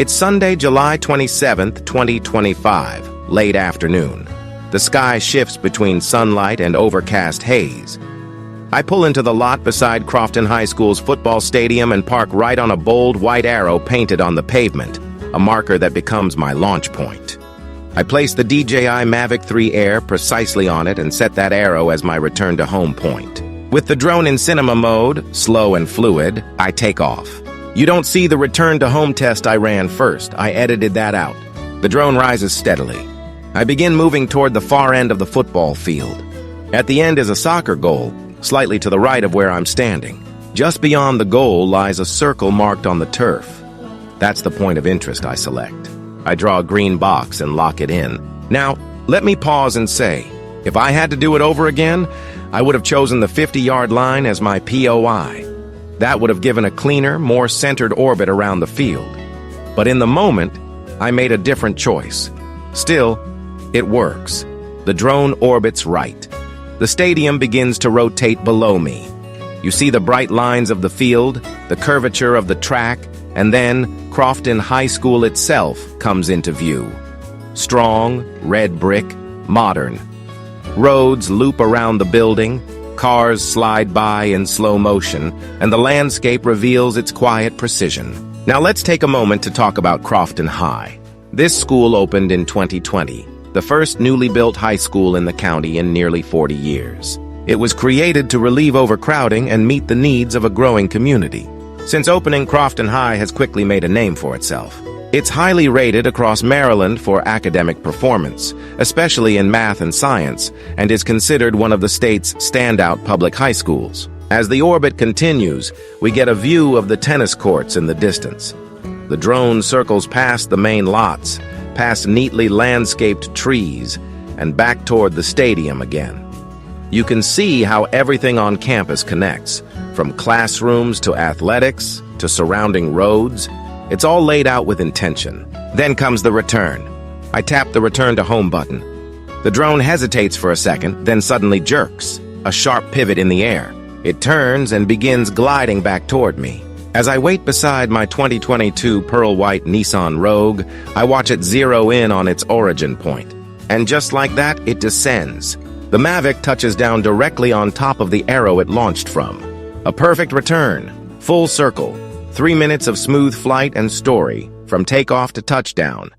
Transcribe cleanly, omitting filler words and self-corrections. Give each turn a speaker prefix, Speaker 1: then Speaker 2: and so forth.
Speaker 1: It's Sunday, July 27th, 2025, late afternoon. The sky shifts between sunlight and overcast haze. I pull into the lot beside Crofton High School's football stadium and park right on a bold white arrow painted on the pavement, a marker that becomes my launch point. I place the DJI Mavic 3 Air precisely on it and set that arrow as my return to home point. With the drone in cinema mode, slow and fluid, I take off. You don't see the return to home test I ran first. I edited that out. The drone rises steadily. I begin moving toward the far end of the football field. At the end is a soccer goal, slightly to the right of where I'm standing. Just beyond the goal lies a circle marked on the turf. That's the point of interest I select. I draw a green box and lock it in. Now, let me pause and say, if I had to do it over again, I would have chosen the 50-yard line as my POI. That would have given a cleaner, more centered orbit around the field. But in the moment, I made a different choice. Still, it works. The drone orbits right. The stadium begins to rotate below me. You see the bright lines of the field, the curvature of the track, and then Crofton High School itself comes into view. Strong, red brick, modern. Roads loop around the building, cars slide by in slow motion, and the landscape reveals its quiet precision. Now let's take a moment to talk about Crofton High. This school opened in 2020. The first newly built high school in the county in nearly 40 years. It was created to relieve overcrowding and meet the needs of a growing community. Since opening, Crofton High has quickly made a name for itself. It's highly rated across Maryland for academic performance, especially in math and science, and is considered one of the state's standout public high schools. As the orbit continues, we get a view of the tennis courts in the distance. The drone circles past the main lots, past neatly landscaped trees, and back toward the stadium again. You can see how everything on campus connects, from classrooms to athletics to surrounding roads. It's all laid out with intention. Then comes the return. I tap the return to home button. The drone hesitates for a second, then suddenly jerks, a sharp pivot in the air. It turns and begins gliding back toward me. As I wait beside my 2022 pearl white Nissan Rogue, I watch it zero in on its origin point. And just like that, it descends. The Mavic touches down directly on top of the arrow it launched from. A perfect return, full circle, 3 minutes of smooth flight and story, from takeoff to touchdown.